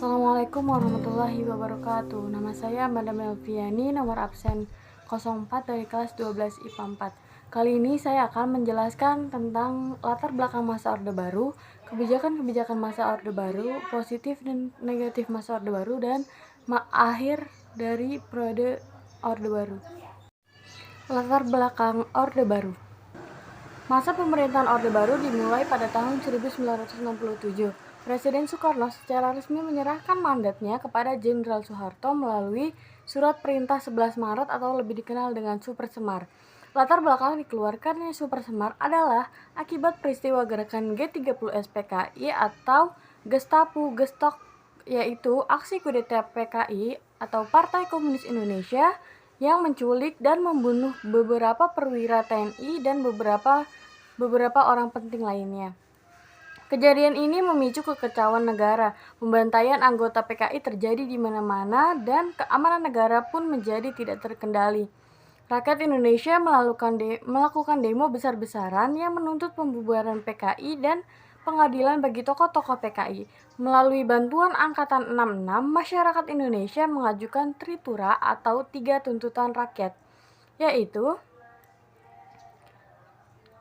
Assalamualaikum warahmatullahi wabarakatuh. Nama saya Madam Elviani, nomor absen 04 dari kelas 12 IPA 4. Kali ini saya akan menjelaskan tentang latar belakang masa Orde Baru, kebijakan-kebijakan masa Orde Baru, positif dan negatif masa Orde Baru, dan akhir dari periode Orde Baru. Latar belakang Orde Baru. Masa pemerintahan Orde Baru dimulai pada tahun 1967. Presiden Soekarno secara resmi menyerahkan mandatnya kepada Jenderal Soeharto melalui Surat Perintah 11 Maret atau lebih dikenal dengan Super Semar. Latar belakang dikeluarkannya Super Semar adalah akibat peristiwa gerakan G30S PKI atau Gestapu Gestok, yaitu aksi kudeta PKI atau Partai Komunis Indonesia yang menculik dan membunuh beberapa perwira TNI dan beberapa orang penting lainnya. Kejadian ini memicu kekacauan negara, pembantaian anggota PKI terjadi di mana-mana, dan keamanan negara pun menjadi tidak terkendali. Rakyat Indonesia melakukan demo besar-besaran yang menuntut pembubaran PKI dan pengadilan bagi tokoh-tokoh PKI. Melalui bantuan Angkatan 66, masyarakat Indonesia mengajukan Tritura atau 3 tuntutan rakyat, yaitu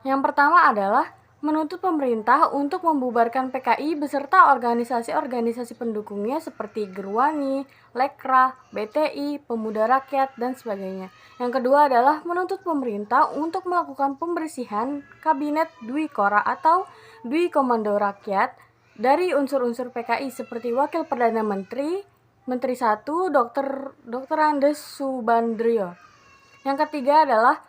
yang pertama adalah menuntut pemerintah untuk membubarkan PKI beserta organisasi-organisasi pendukungnya seperti Gerwani, Lekra, BTI, Pemuda Rakyat, dan sebagainya. Yang kedua adalah menuntut pemerintah untuk melakukan pembersihan Kabinet Dwi Kora atau Dwi Komando Rakyat dari unsur-unsur PKI seperti Wakil Perdana Menteri, Menteri 1, Dr. Andes Subandrio. Yang ketiga adalah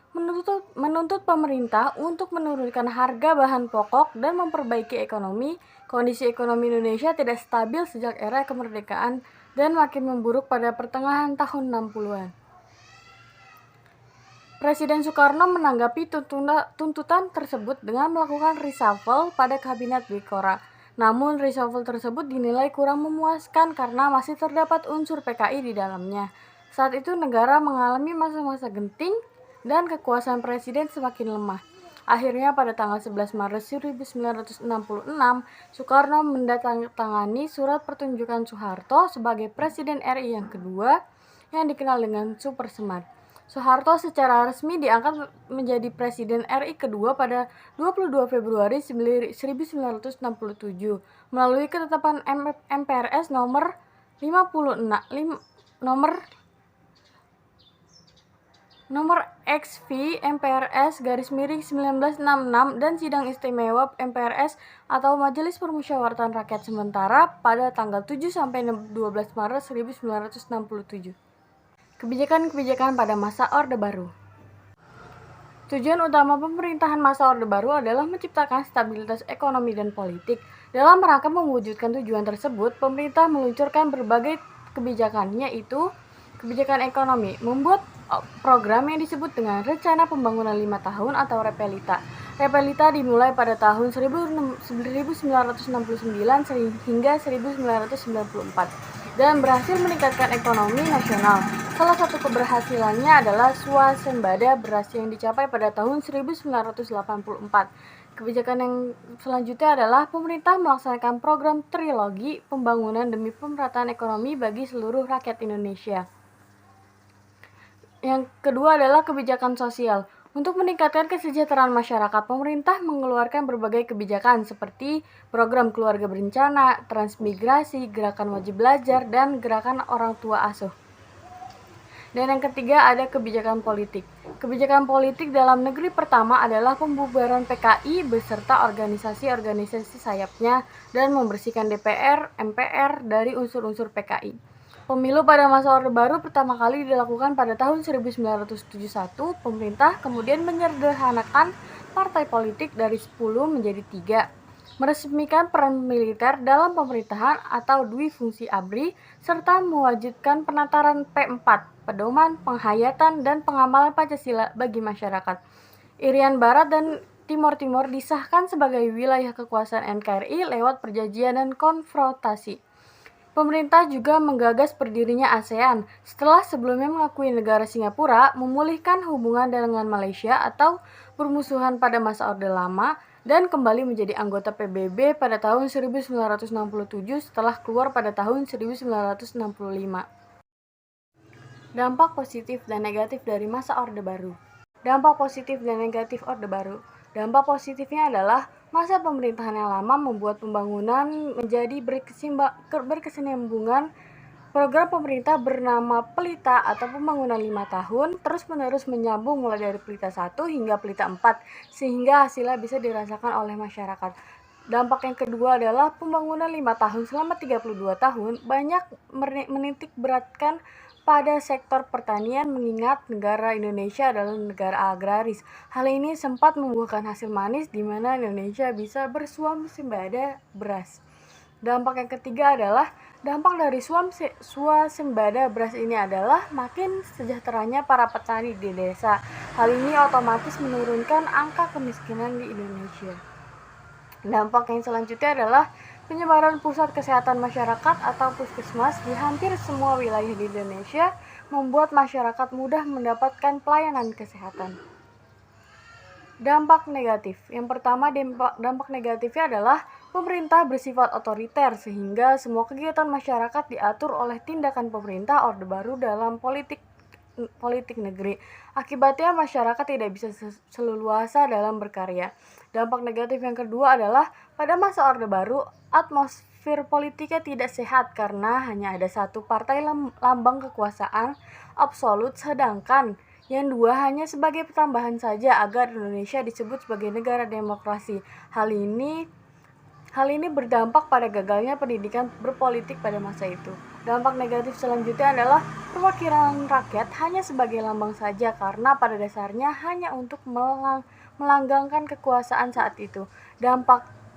menuntut pemerintah untuk menurunkan harga bahan pokok dan memperbaiki ekonomi. Kondisi ekonomi Indonesia tidak stabil sejak era kemerdekaan dan makin memburuk pada pertengahan tahun 60-an. Presiden Soekarno menanggapi tuntutan tersebut dengan melakukan reshuffle pada Kabinet Dwi Kora. Namun reshuffle tersebut dinilai kurang memuaskan karena masih terdapat unsur PKI di dalamnya. Saat itu negara mengalami masa-masa genting dan kekuasaan presiden semakin lemah. Akhirnya pada tanggal 11 Maret 1966, Soekarno mendatangani surat pertunjukan Soeharto sebagai Presiden RI yang kedua yang dikenal dengan Super Semar. Soeharto secara resmi diangkat menjadi Presiden RI kedua pada 22 Februari 1967 melalui ketetapan MPRS nomor XV MPRS /1966 dan Sidang Istimewa MPRS atau Majelis Permusyawaratan Rakyat Sementara pada tanggal 7 sampai 12 Maret 1967. Kebijakan-kebijakan pada masa Orde Baru. Tujuan utama pemerintahan masa Orde Baru adalah menciptakan stabilitas ekonomi dan politik. Dalam rangka mewujudkan tujuan tersebut, pemerintah meluncurkan berbagai kebijakan, yaitu kebijakan ekonomi, membuat program yang disebut dengan Rencana Pembangunan 5 Tahun atau Repelita. Repelita dimulai pada tahun 1969 hingga 1994 dan berhasil meningkatkan ekonomi nasional. Salah satu keberhasilannya adalah swasembada beras yang dicapai pada tahun 1984. Kebijakan yang selanjutnya adalah pemerintah melaksanakan program trilogi pembangunan demi pemerataan ekonomi bagi seluruh rakyat Indonesia. Yang kedua adalah kebijakan sosial. Untuk meningkatkan kesejahteraan masyarakat, pemerintah mengeluarkan berbagai kebijakan seperti program keluarga berencana, transmigrasi, gerakan wajib belajar, dan gerakan orang tua asuh. Dan yang ketiga ada kebijakan politik. Kebijakan politik dalam negeri pertama adalah pembubaran PKI beserta organisasi-organisasi sayapnya dan membersihkan DPR, MPR dari unsur-unsur PKI. Pemilu pada masa Orde Baru pertama kali dilakukan pada tahun 1971. Pemerintah kemudian menyederhanakan partai politik dari 10 menjadi 3, meresmikan peran militer dalam pemerintahan atau Dwi Fungsi ABRI, serta mewujudkan penataran P4, pedoman, penghayatan, dan pengamalan Pancasila bagi masyarakat. Irian Barat dan Timor Timur disahkan sebagai wilayah kekuasaan NKRI lewat perjanjian dan konfrontasi. Pemerintah juga menggagas berdirinya ASEAN setelah sebelumnya mengakui negara Singapura, memulihkan hubungan dengan Malaysia atau bermusuhan pada masa Orde Lama, dan kembali menjadi anggota PBB pada tahun 1967 setelah keluar pada tahun 1965. Dampak positif dan negatif dari masa Orde Baru. Dampak positif dan negatif Orde Baru. Dampak positifnya adalah masa pemerintahan yang lama membuat pembangunan menjadi berkesinambungan. Program pemerintah bernama Pelita atau Pembangunan 5 tahun terus-menerus menyambung mulai dari Pelita 1 hingga Pelita 4 sehingga hasilnya bisa dirasakan oleh masyarakat. Dampak yang kedua adalah pembangunan 5 tahun selama 32 tahun banyak menitik beratkan pada sektor pertanian mengingat negara Indonesia adalah negara agraris. Hal ini sempat membuahkan hasil manis di mana Indonesia bisa bersuasembada beras. Dampak yang ketiga adalah dampak dari swasembada beras ini adalah makin sejahteranya para petani di desa. Hal ini otomatis menurunkan angka kemiskinan di Indonesia. Dampak yang selanjutnya adalah penyebaran pusat kesehatan masyarakat atau puskesmas di hampir semua wilayah di Indonesia membuat masyarakat mudah mendapatkan pelayanan kesehatan. Dampak negatif. Yang pertama, dampak negatifnya adalah pemerintah bersifat otoriter sehingga semua kegiatan masyarakat diatur oleh tindakan pemerintah Orde Baru dalam politik negeri. Akibatnya masyarakat tidak bisa seleluasa dalam berkarya. Dampak negatif yang kedua adalah pada masa Orde Baru, atmosfer politiknya tidak sehat karena hanya ada satu partai lambang kekuasaan absolut, sedangkan yang dua hanya sebagai pertambahan saja agar Indonesia disebut sebagai negara demokrasi. Hal ini berdampak pada gagalnya pendidikan berpolitik pada masa itu. Dampak negatif selanjutnya adalah perwakilan rakyat hanya sebagai lambang saja karena pada dasarnya hanya untuk melanggengkan kekuasaan saat itu.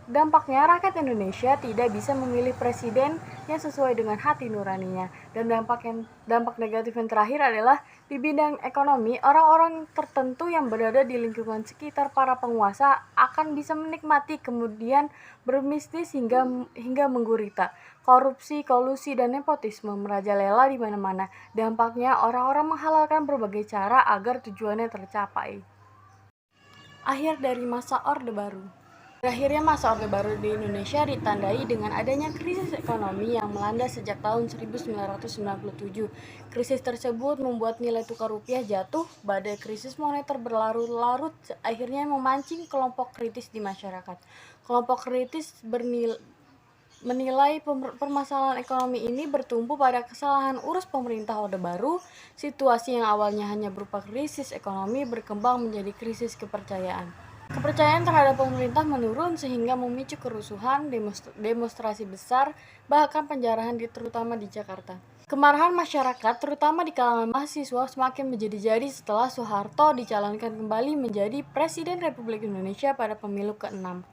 Dampaknya rakyat Indonesia tidak bisa memilih presiden yang sesuai dengan hati nuraninya. Dan dampak negatif yang terakhir adalah di bidang ekonomi, orang-orang tertentu yang berada di lingkungan sekitar para penguasa akan bisa menikmati kemudian berbisnis hingga menggurita. Korupsi, kolusi, dan nepotisme merajalela di mana-mana. Dampaknya orang-orang menghalalkan berbagai cara agar tujuannya tercapai. Akhir dari masa Orde Baru. Berakhirnya masa Orde Baru di Indonesia ditandai dengan adanya krisis ekonomi yang melanda sejak tahun 1997. Krisis tersebut membuat nilai tukar rupiah jatuh, badai krisis moneter berlarut-larut akhirnya memancing kelompok kritis di masyarakat. Kelompok kritis menilai permasalahan ekonomi ini bertumpu pada kesalahan urus pemerintah Orde Baru. Situasi yang awalnya hanya berupa krisis ekonomi berkembang menjadi krisis kepercayaan. Kepercayaan terhadap pemerintah menurun sehingga memicu kerusuhan, demonstrasi besar, bahkan penjarahan terutama di Jakarta. Kemarahan masyarakat, terutama di kalangan mahasiswa, semakin menjadi-jadi setelah Soeharto dicalonkan kembali menjadi Presiden Republik Indonesia pada pemilu ke-6.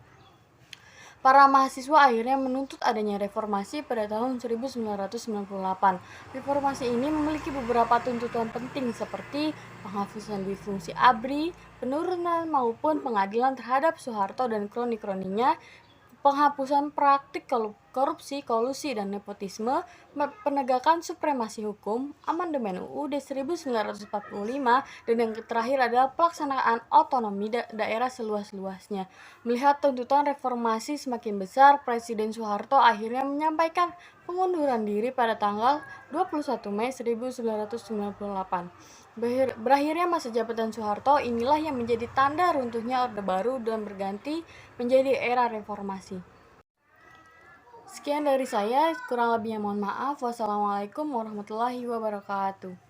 Para mahasiswa akhirnya menuntut adanya reformasi pada tahun 1998. Reformasi ini memiliki beberapa tuntutan penting seperti penghapusan fungsi ABRI, penurunan maupun pengadilan terhadap Soeharto dan kroni-kroninya, penghapusan praktik korupsi, kolusi, dan nepotisme, penegakan supremasi hukum, amandemen UUD 1945, dan yang terakhir adalah pelaksanaan otonomi daerah seluas-luasnya. Melihat tuntutan reformasi semakin besar, Presiden Soeharto akhirnya menyampaikan pengunduran diri pada tanggal 21 Mei 1998. Berakhirnya masa jabatan Soeharto inilah yang menjadi tanda runtuhnya Orde Baru dan berganti menjadi era reformasi. Sekian dari saya, kurang lebihnya mohon maaf. Wassalamualaikum warahmatullahi wabarakatuh.